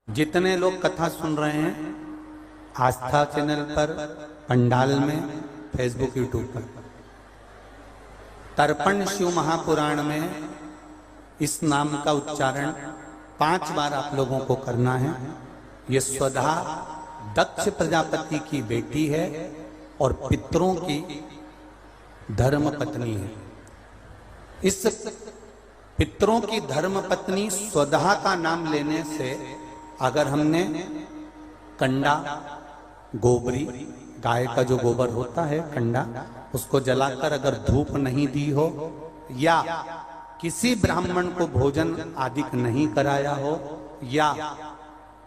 जितने लोग कथा सुन रहे हैं आस्था चैनल पर, पंडाल में, फेसबुक, यूट्यूब पर, तर्पण शिव महापुराण में इस नाम का उच्चारण 5 बार आप लोगों को करना है। ये स्वधा दक्ष प्रजापति की बेटी है और पितरों की धर्म पत्नी है। इस पितरों की धर्म पत्नी स्वधा का नाम लेने से अगर हमने कंडा, गोबरी, गाय का जो गोबर होता है कंडा, उसको जलाकर अगर धूप नहीं दी हो या किसी ब्राह्मण को भोजन आदि नहीं कराया हो या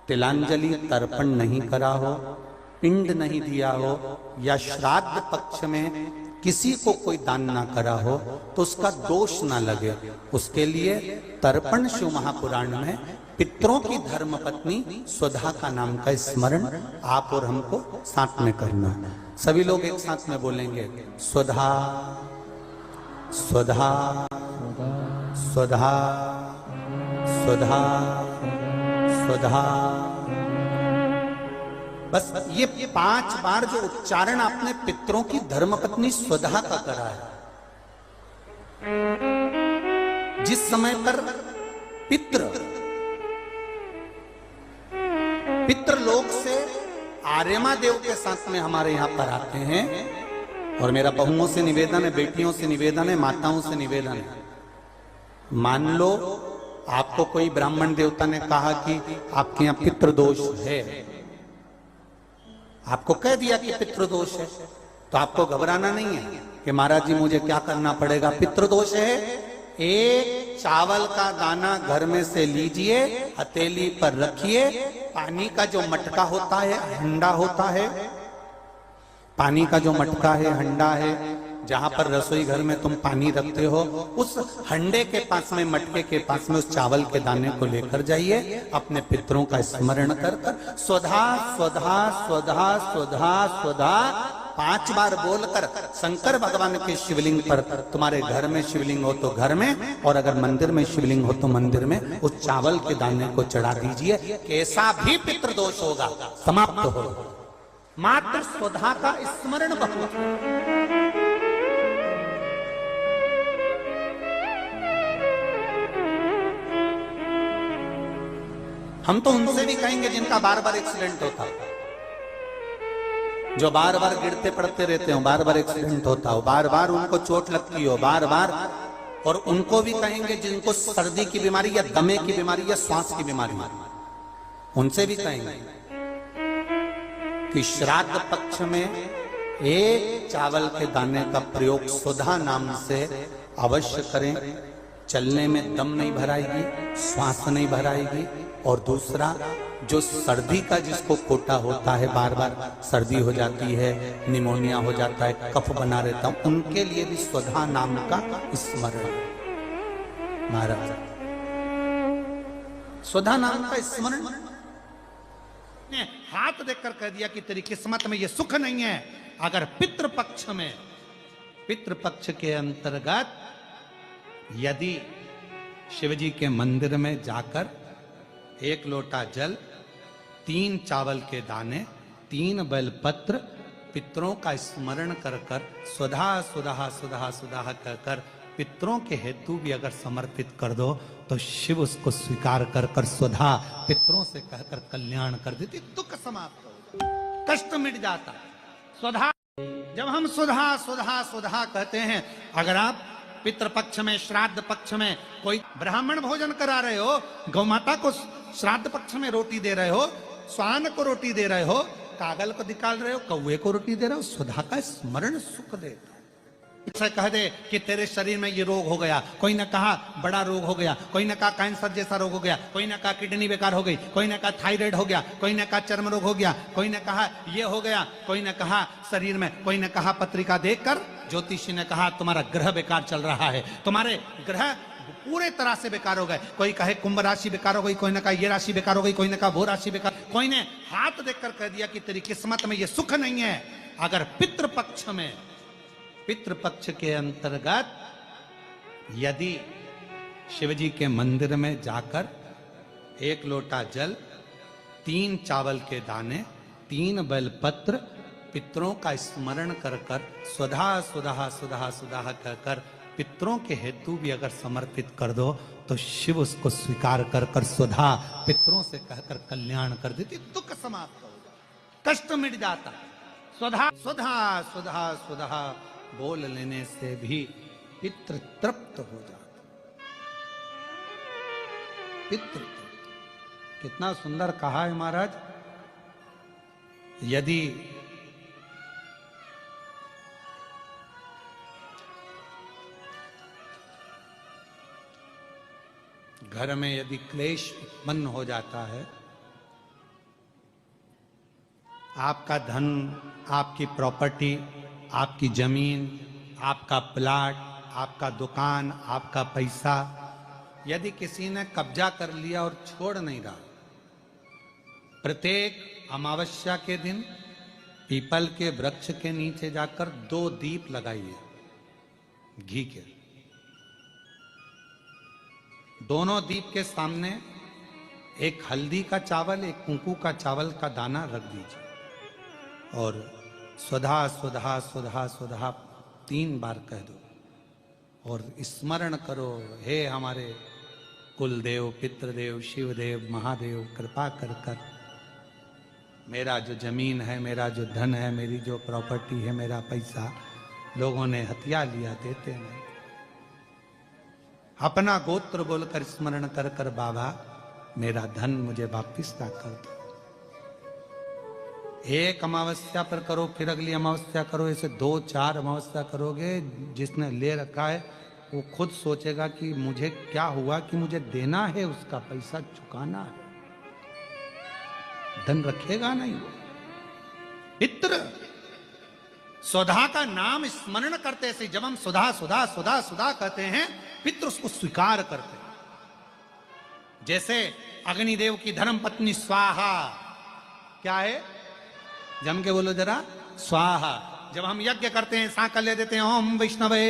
तिलांजलि तर्पण नहीं करा हो, पिंड नहीं दिया हो या श्राद्ध पक्ष में किसी को कोई दान ना करा हो तो उसका दोष ना लगे, उसके लिए तर्पण शिव महापुराण में पितरों की धर्म पत्नी स्वधा का नाम का स्मरण आप और हमको साथ में करना है। सभी लोग एक साथ में बोलेंगे, स्वधा स्वधा स्वधा स्वधा स्वधा। बस ये 5 बार जो उच्चारण आपने पितरों की धर्मपत्नी स्वधा का करा है, जिस समय पर पितृलोक से आर्यमा देव के साथ में हमारे यहाँ पर आते हैं। और मेरा बहुओं से निवेदन है, बेटियों से निवेदन है, माताओं से निवेदन है, मान लो आपको कोई ब्राह्मण देवता ने कहा कि आपके यहाँ पितृदोष है, आपको कह दिया कि पितृदोष है, तो आपको घबराना नहीं है कि महाराज जी मुझे क्या करना पड़ेगा। पितृदोष है, एक चावल का दाना घर में से लीजिए, हथेली पर रखिए, पानी का जो मटका होता है, हंडा होता है, पानी का जो मटका है, हंडा है, जहां पर रसोई घर में तुम पानी रखते हो, उस हंडे के पास में, मटके के पास में उस चावल के दाने को लेकर जाइए, अपने पितरों का स्मरण कर कर स्वधा स्वधा स्वधा स्वधा स्वधा 5 बार बोलकर शंकर भगवान के शिवलिंग पर, तुम्हारे घर में शिवलिंग हो तो घर में, और अगर मंदिर में शिवलिंग हो तो मंदिर में, उस चावल के दाने को चढ़ा दीजिए। कैसा भी पितृदोष होगा समाप्त हो, मात्र स्वधा का स्मरण बहुत। हम तो उनसे भी कहेंगे जिनका बार बार एक्सीडेंट होता है, जो बार बार गिरते पड़ते रहते हो, बार बार एक्सीडेंट होता हो, बार बार उनको चोट लगती हो, बार बार, और उनको भी कहेंगे जिनको सर्दी की बीमारी या दमे की बीमारी या श्वास की बीमारी, उनसे भी कहेंगे कि श्राद्ध पक्ष में एक चावल के दाने का प्रयोग स्वधा नाम से अवश्य करें। चलने में दम नहीं भराएगी, श्वास नहीं भराएगी। और दूसरा, जो सर्दी का जिसको कोटा होता है, बार बार सर्दी हो जाती है, निमोनिया हो जाता है, कफ बना रहता है, उनके लिए भी स्वधा नाम का स्मरण। महाराज स्वधा नाम का स्मरण ने हाथ देखकर कह दिया कि तेरी किस्मत में ये सुख नहीं है। अगर पितृपक्ष में, पितृपक्ष के अंतर्गत यदि शिवजी के मंदिर में जाकर 1 लोटा जल, 3 चावल के दाने, 3 बेलपत्र पितरों का स्मरण कर कर स्वधा स्वधा स्वधा स्वधा कर कर पितरों के हेतु भी अगर समर्पित कर दो तो शिव उसको स्वीकार कर कर स्वधा पितरों से कहकर कल्याण कर देती, दुख समाप्त हो, कष्ट मिट जाता। स्वधा, जब हम स्वधा स्वधा स्वधा कहते हैं, अगर आप पितृपक्ष में, श्राद्ध पक्ष में कोई ब्राह्मण भोजन करा रहे हो, गौ माता को श्राद्ध पक्ष में रोटी दे रहे हो, स्वान को रोटी दे रहे हो, कागल को निकाल रहे हो, कौवे को रोटी दे रहे हो, स्वधा का स्मरण सुख देता। इसे कह दे कि तेरे शरीर में ये रोग हो गया, कोई ने कहा बड़ा रोग हो गया, कोई ने कहा कैंसर जैसा रोग हो गया, कोई ने कहा किडनी बेकार हो गई, कोई ने कहा थायराइड हो गया, कोई ने कहा चर्म रोग हो गया, कोई ने कहा ये हो गया, कोई ने कहा शरीर में, कोई ने कहा पत्रिका देखकर ज्योतिषी ने कहा तुम्हारा ग्रह बेकार चल रहा है, तुम्हारे ग्रह पूरे तरह से बेकार हो गए। कोई कहे कुंभ राशि बेकार हो गई, कोई ने कहा ये राशि बेकार हो गई, कोई ने कहा वो राशि बेकार, कोई ने हाथ देखकर कह दिया कि तेरी किस्मत में ये सुख नहीं है। अगर पितृपक्ष में, पितृपक्ष के अंतर्गत यदि शिवजी के मंदिर में जाकर 1 लोटा जल, 3 चावल के दाने, 3 बेलपत्र पितरों का स्मरण कर कर स्वधा स्वधा स्वधा स्वधा कहकर पितरों के हेतु भी अगर समर्पित कर दो तो शिव उसको स्वीकार कर कर स्वधा पितरों से कहकर कल्याण कर देती, दुख समाप्त हो जाता, कष्ट मिट जाता। स्वधा स्वधा स्वधा स्वधा बोल लेने से भी पितृ तृप्त हो जाता, पितृ तृप्त। कितना सुंदर कहा है महाराज। यदि घर में यदि क्लेश उत्पन्न हो जाता है, आपका धन, आपकी प्रॉपर्टी, आपकी जमीन, आपका प्लाट, आपका दुकान, आपका पैसा यदि किसी ने कब्जा कर लिया और छोड़ नहीं रहा, प्रत्येक अमावस्या के दिन पीपल के वृक्ष के नीचे जाकर 2 दीप लगाइए घी के। दोनों दीप के सामने एक हल्दी का चावल, एक कुंकू का चावल का दाना रख दीजिए और स्वधा स्वधा स्वधा स्वधा 3 बार कह दो और स्मरण करो, हे हमारे कुलदेव, पितृदेव, शिवदेव, महादेव, कृपा कर कर मेरा जो जमीन है, मेरा जो धन है, मेरी जो प्रॉपर्टी है, मेरा पैसा लोगों ने हथिया लिया, देते नहीं। अपना गोत्र बोलकर स्मरण कर कर बाबा मेरा धन मुझे वापिस ला कर दो। एक अमावस्या पर करो, फिर अगली अमावस्या करो, ऐसे 2-4 अमावस्या करोगे, जिसने ले रखा है वो खुद सोचेगा कि मुझे क्या हुआ कि मुझे देना है, उसका पैसा चुकाना है, धन रखेगा नहीं। पितृ स्वधा का नाम स्मरण करते से जब हम सुधा सुधा सुधा सुधा कहते हैं, पितृ उसको स्वीकार करते हैं। जैसे अग्निदेव की धर्म पत्नी स्वाहा, क्या है, जम के बोलो जरा, स्वाहा। जब हम यज्ञ करते हैं सांकल्य देते हैं, ओम वैष्णवे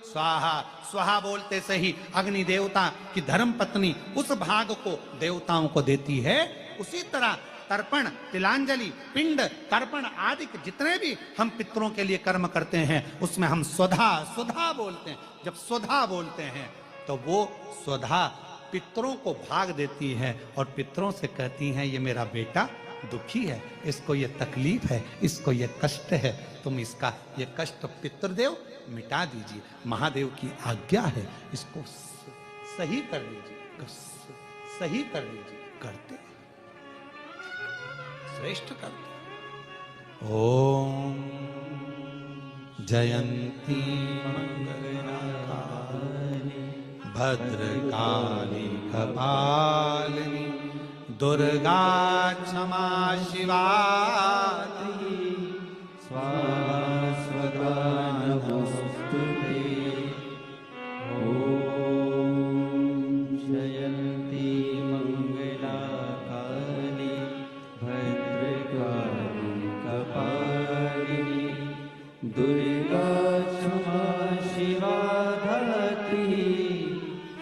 स्वाहा, स्वाहा बोलते से ही अग्नि देवता की धर्म पत्नी उस भाग को देवताओं को देती है। उसी तरह तर्पण, तिलांजलि, पिंड, तर्पण आदि जितने भी हम पितरों के लिए कर्म करते हैं उसमें हम स्वधा स्वधा बोलते हैं। जब स्वधा बोलते हैं तो वो स्वधा पितरों को भाग देती है और पितरों से कहती हैं, ये मेरा बेटा दुखी है, इसको ये तकलीफ है, इसको ये कष्ट है, तुम इसका ये कष्ट पितृदेव मिटा दीजिए, महादेव की आज्ञा है, इसको सही कर दीजिए, सही कर दीजिए। करते श्रेष्ठ करते। ओम जयंती मंगलकारिणी भद्रकाली कपालिनी दुर्गा क्षमा शिवा स्वाहा स्वधा नमोस्तुते। ओम जयंती मंगलाकाली भद्रकाली कपालिनी दुर्गा क्षमा शिवा धात्री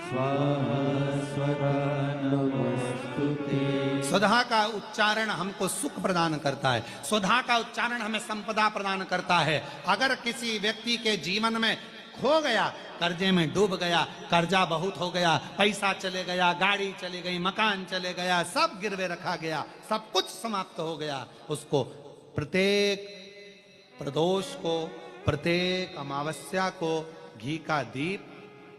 स्वाहा स्वधा नमोस्तुते। स्वधा का उच्चारण हमको सुख प्रदान करता है, स्वधा का उच्चारण हमें संपदा प्रदान करता है। अगर किसी व्यक्ति के जीवन में खो गया, कर्जे में डूब गया, कर्जा बहुत हो गया, पैसा चले गया, गाड़ी चली गई, मकान चले गया, सब गिरवे रखा गया, सब कुछ समाप्त हो गया, उसको प्रत्येक प्रदोष को, प्रत्येक अमावस्या को घी का दीप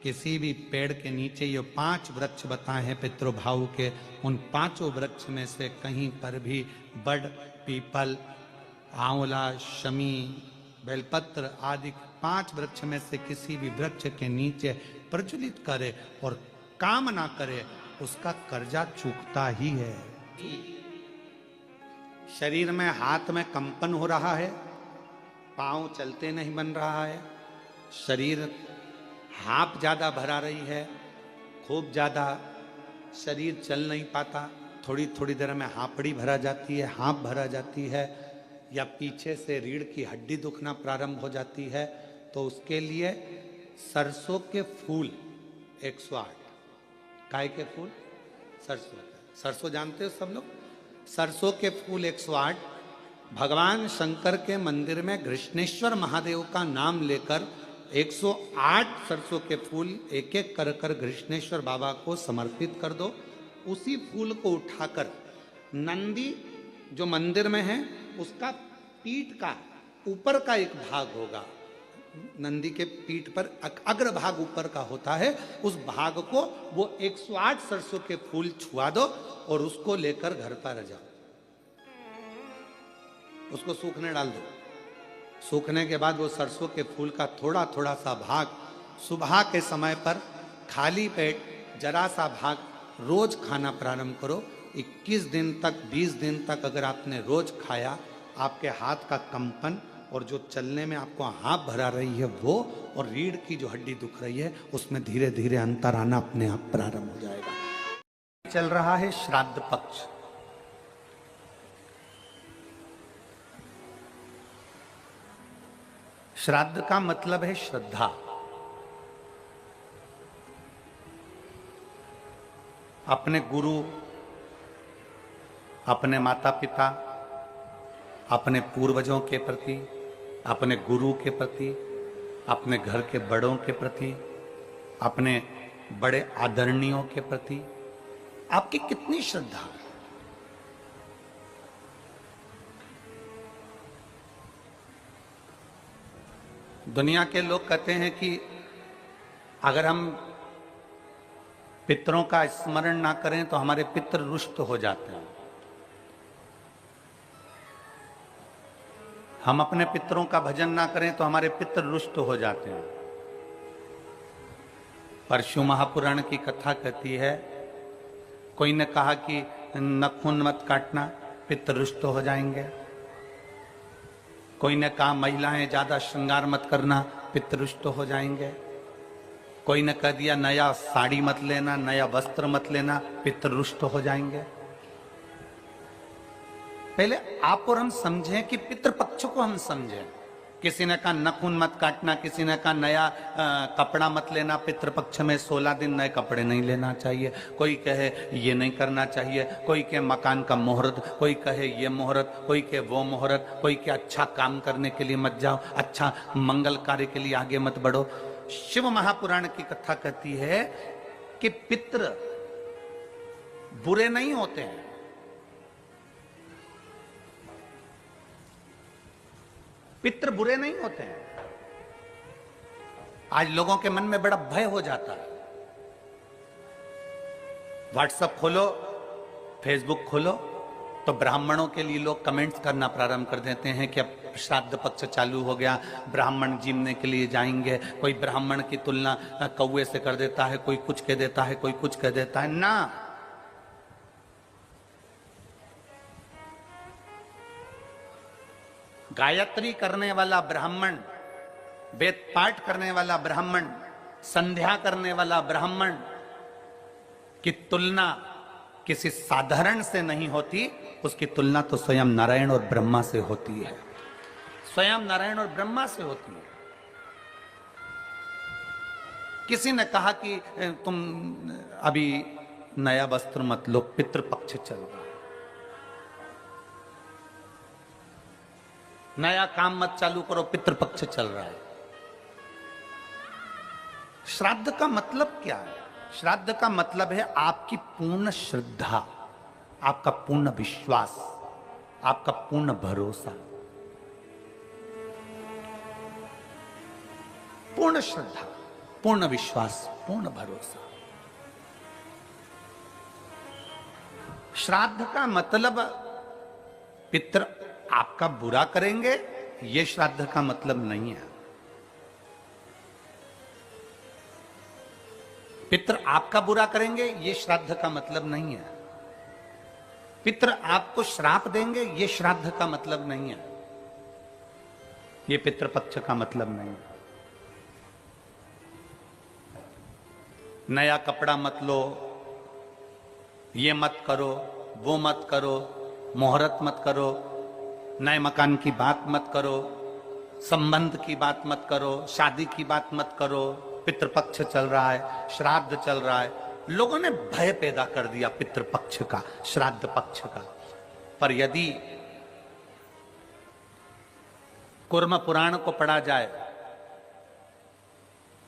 किसी भी पेड़ के नीचे, ये 5 वृक्ष बताए हैं पितृभाव के, उन 5 वृक्ष में से कहीं पर भी बड़, पीपल, आंवला, शमी, बेलपत्र आदि 5 वृक्ष में से किसी भी वृक्ष के नीचे प्रज्वलित करे और काम ना करे, उसका कर्जा चूकता ही है। शरीर में, हाथ में कंपन हो रहा है, पांव चलते नहीं बन रहा है, शरीर हाँप ज्यादा भरा रही है, खूब ज्यादा शरीर चल नहीं पाता, थोड़ी थोड़ी देर में हाँपड़ी भरा जाती है, हाँप भरा जाती है, या पीछे से रीढ़ की हड्डी दुखना प्रारंभ हो जाती है, तो उसके लिए सरसों के फूल 108, काय के फूल, सरसों, सरसों जानते हो सब लोग? सरसों के फूल 108 भगवान शंकर के मंदिर में घृष्णेश्वर महादेव का नाम लेकर 108 सरसों के फूल एक एक कर घृष्णेश्वर बाबा को समर्पित कर दो। उसी फूल को उठाकर नंदी जो मंदिर में है उसका पीठ का ऊपर का एक भाग होगा, नंदी के पीठ पर अग्र भाग ऊपर का होता है, उस भाग को वो 108 सरसों के फूल छुआ दो और उसको लेकर घर पर जाओ, उसको सूखने डाल दो। सूखने के बाद वो सरसों के फूल का थोड़ा थोड़ा सा भाग सुबह के समय पर खाली पेट जरा सा भाग रोज खाना प्रारंभ करो। 21 दिन तक 20 दिन तक अगर आपने रोज खाया, आपके हाथ का कंपन और जो चलने में आपको हाँफ भरा रही है वो, और रीढ़ की जो हड्डी दुख रही है उसमें धीरे धीरे अंतर आना अपने आप प्रारंभ हो जाएगा। चल रहा है श्राद्ध पक्ष। श्राद्ध का मतलब है श्रद्धा। अपने गुरु, अपने माता पिता, अपने पूर्वजों के प्रति, अपने गुरु के प्रति, अपने घर के बड़ों के प्रति, अपने बड़े आदरणीयों के प्रति आपकी कितनी श्रद्धा है। दुनिया के लोग कहते हैं कि अगर हम पितरों का स्मरण ना करें तो हमारे पितर रुष्ट हो जाते हैं। हम अपने पितरों का भजन ना करें तो हमारे पितर रुष्ट हो जाते हैं। परशु महापुराण की कथा कहती है, कोई ने कहा कि नखून मत काटना, पितर रुष्ट हो जाएंगे। कोई ने कहा महिलाएं ज्यादा श्रृंगार मत करना, पितर रुष्ट हो जाएंगे। कोई ने कह दिया नया साड़ी मत लेना, नया वस्त्र मत लेना, पितर रुष्ट हो जाएंगे। पहले आप और हम समझें कि पितृपक्ष को हम समझें। किसी ने कहा नखून मत काटना, किसी ने कहा नया कपड़ा मत लेना, पितृपक्ष में 16 दिन नए कपड़े नहीं लेना चाहिए। कोई कहे ये नहीं करना चाहिए, कोई कहे मकान का मुहूर्त, कोई कहे ये मुहूर्त, कोई कहे वो मुहूर्त, कोई कहे अच्छा काम करने के लिए मत जाओ, अच्छा मंगल कार्य के लिए आगे मत बढ़ो। शिव महापुराण की कथा कहती है कि पितृ बुरे नहीं होते हैं, पितृ बुरे नहीं होते हैं। आज लोगों के मन में बड़ा भय हो जाता है। व्हाट्सएप खोलो, फेसबुक खोलो तो ब्राह्मणों के लिए लोग कमेंट्स करना प्रारंभ कर देते हैं कि अब श्राद्ध पक्ष चालू हो गया, ब्राह्मण जीमने के लिए जाएंगे। कोई ब्राह्मण की तुलना कौवे से कर देता है, कोई कुछ कह देता है, कोई कुछ कह देता है। ना, गायत्री करने वाला ब्राह्मण, वेद पाठ करने वाला ब्राह्मण, संध्या करने वाला ब्राह्मण की तुलना किसी साधारण से नहीं होती, उसकी तुलना तो स्वयं नारायण और ब्रह्मा से होती है, स्वयं नारायण और ब्रह्मा से होती है। किसी ने कहा कि तुम अभी नया वस्त्र मत लो, पितृपक्ष चल रहा है, नया काम मत चालू करो, पितृपक्ष चल रहा है। श्राद्ध का मतलब क्या है? श्राद्ध का मतलब है आपकी पूर्ण श्रद्धा, आपका पूर्ण विश्वास, आपका पूर्ण भरोसा। पूर्ण श्रद्धा, पूर्ण विश्वास, पूर्ण भरोसा। श्राद्ध का मतलब पितृ आपका बुरा करेंगे, यह श्राद्ध का मतलब नहीं है। पितृ आपका बुरा करेंगे, यह श्राद्ध का मतलब नहीं है। पितृ आपको श्राप देंगे, यह श्राद्ध का मतलब नहीं है। यह पितृपक्ष का मतलब नहीं है। नया कपड़ा मत लो, ये मत करो, वो मत करो, मुहूर्त मत करो, नए मकान की बात मत करो, संबंध की बात मत करो, शादी की बात मत करो। पितृपक्ष चल रहा है, श्राद्ध चल रहा है, लोगों ने भय पैदा कर दिया पितृपक्ष का, श्राद्ध पक्ष का। पर यदि कूर्म पुराण को पढ़ा जाए,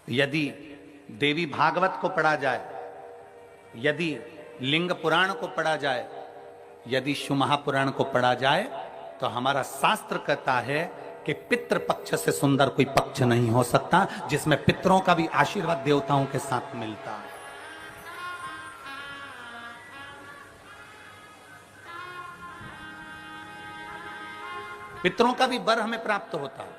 यदि देवी भागवत को पढ़ा जाए, यदि लिंग पुराण को पढ़ा जाए, यदि शिव महापुराण को पढ़ा जाए, तो हमारा शास्त्र कहता है कि पितृपक्ष से सुंदर कोई पक्ष नहीं हो सकता, जिसमें पितरों का भी आशीर्वाद देवताओं के साथ मिलता है। पितरों का भी वर हमें प्राप्त होता है।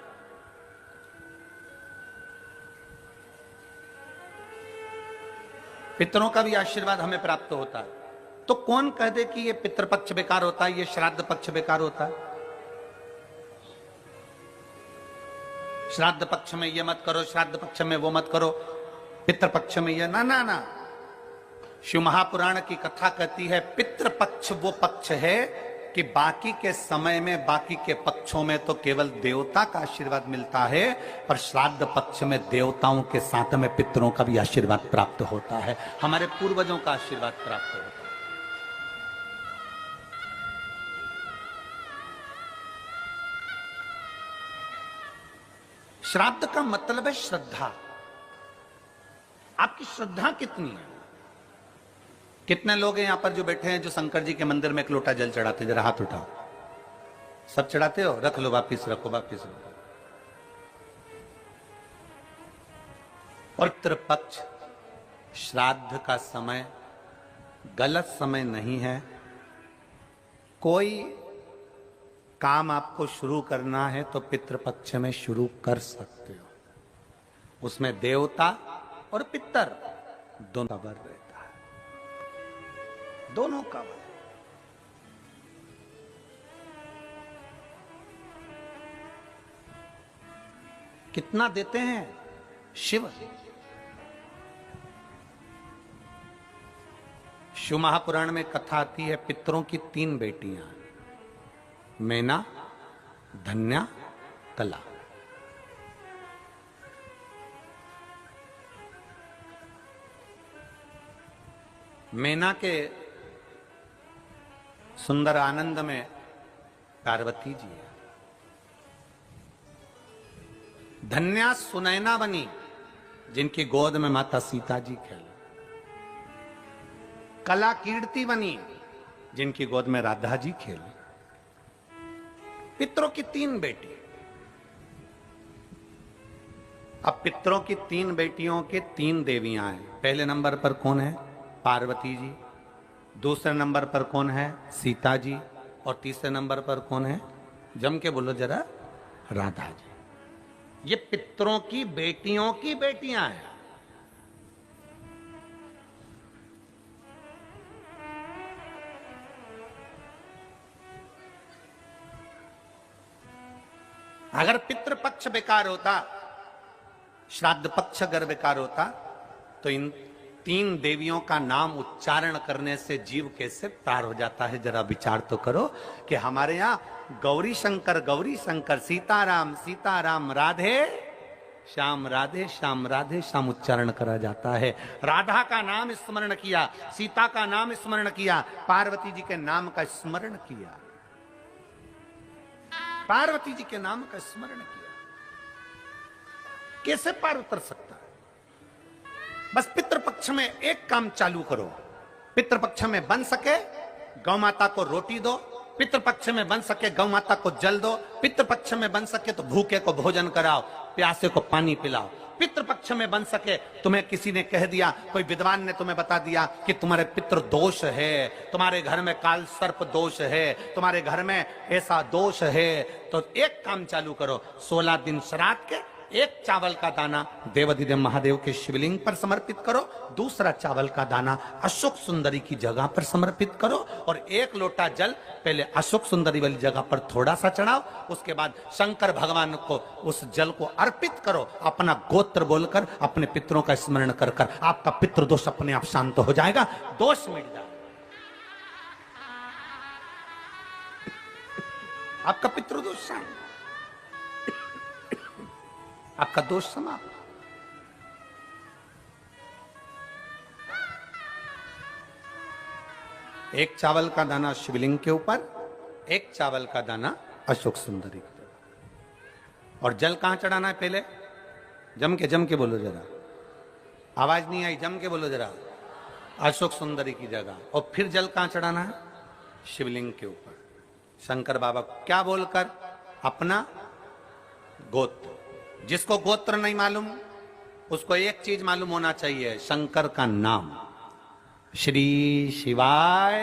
पितरों का भी आशीर्वाद हमें प्राप्त होता है। तो कौन कह दे कि ये पितृपक्ष बेकार होता है, ये श्राद्ध पक्ष बेकार होता है? श्राद्ध पक्ष में ये मत करो, श्राद्ध पक्ष में वो मत करो, पितृपक्ष में ये ना ना ना। शिव महापुराण की कथा कहती है पितृपक्ष वो पक्ष है कि बाकी के समय में, बाकी के पक्षों में तो केवल देवता का आशीर्वाद मिलता है, पर श्राद्ध पक्ष में देवताओं के साथ में पितरों का भी आशीर्वाद प्राप्त होता है, हमारे पूर्वजों का आशीर्वाद प्राप्त होता है। श्राद्ध का मतलब है श्रद्धा। आपकी श्रद्धा कितनी है? कितने लोग हैं यहां पर जो बैठे हैं जो शंकर जी के मंदिर में एक लोटा जल चढ़ाते? जरा हाथ उठाओ। सब चढ़ाते हो? रख लो, वापिस रखो, वापिस रखो। और पितृपक्ष श्राद्ध का समय गलत समय नहीं है। कोई काम आपको शुरू करना है तो पितृपक्ष में शुरू कर सकते हो। उसमें देवता और पितर दोनों का वर रहता है, दोनों का वर। कितना देते हैं शिव? शिव महापुराण में कथा आती है पितरों की 3 बेटियां, मैना, धन्या, कला। मैना के सुंदर आनंद में पार्वती जी है। धन्या सुनैना बनी, जिनकी गोद में माता सीता जी खेले। कला कीर्ति बनी, जिनकी गोद में राधा जी खेले। पितरों की 3 बेटी। अब पितरों की 3 बेटियों के 3 देवियां हैं। पहले नंबर पर कौन है? पार्वती जी। दूसरे नंबर पर कौन है? सीता जी। और तीसरे नंबर पर कौन है? जम के बोलो जरा, राधा जी। ये पितरों की बेटियों की बेटियां हैं। अगर पितृपक्ष बेकार होता, श्राद्ध पक्ष अगर बेकार होता, तो इन 3 देवियों का नाम उच्चारण करने से जीव कैसे पार हो जाता है? जरा विचार तो करो कि हमारे यहां गौरी शंकर, सीताराम सीताराम, राधे श्याम, राधे श्याम, राधे श्याम उच्चारण करा जाता है। राधा का नाम स्मरण किया, सीता का नाम स्मरण किया, पार्वती जी के नाम का स्मरण किया, पार्वती जी के नाम का स्मरण किया। कैसे पार उतर सकता है? बस पितृपक्ष में एक काम चालू करो। पितृपक्ष में बन सके गौ माता को रोटी दो, पितृपक्ष में बन सके गौ माता को जल दो, पितृपक्ष में बन सके तो भूखे को भोजन कराओ, प्यासे को पानी पिलाओ। पितृपक्ष में बन सके, तुम्हें किसी ने कह दिया, कोई विद्वान ने तुम्हें बता दिया कि तुम्हारे पितृ दोष है, तुम्हारे घर में काल सर्प दोष है, तुम्हारे घर में ऐसा दोष है, तो एक काम चालू करो। 16 दिन श्राद्ध के 1 चावल का दाना देवाधिदेव महादेव के शिवलिंग पर समर्पित करो, दूसरा चावल का दाना अशोक सुंदरी की जगह पर समर्पित करो, और 1 लोटा जल पहले अशोक सुंदरी वाली जगह पर थोड़ा सा चढ़ाओ, उसके बाद शंकर भगवान को उस जल को अर्पित करो। अपना गोत्र बोलकर, अपने पितरों का स्मरण कर कर आपका पितृदोष अपने आप शांत हो जाएगा, दोष मिट जाएगा, आपका पितृदोष शांत, आपका दोष समाप्त। एक चावल का दाना शिवलिंग के ऊपर, एक चावल का दाना अशोक सुंदरी की जगह। और जल कहां चढ़ाना है पहले? जम के बोलो जरा, आवाज नहीं आई, जम के बोलो जरा। अशोक सुंदरी की जगह। और फिर जल कहां चढ़ाना है? शिवलिंग के ऊपर। शंकर बाबा क्या बोलकर? अपना गोत्र। जिसको गोत्र नहीं मालूम उसको एक चीज मालूम होना चाहिए, शंकर का नाम। श्री शिवाय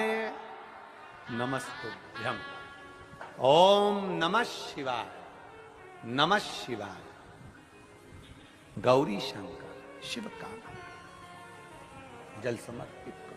नमस्तुभ्यम। ओम नमः शिवाय, नमः शिवाय। गौरी शंकर शिव का जल समर्पित करो।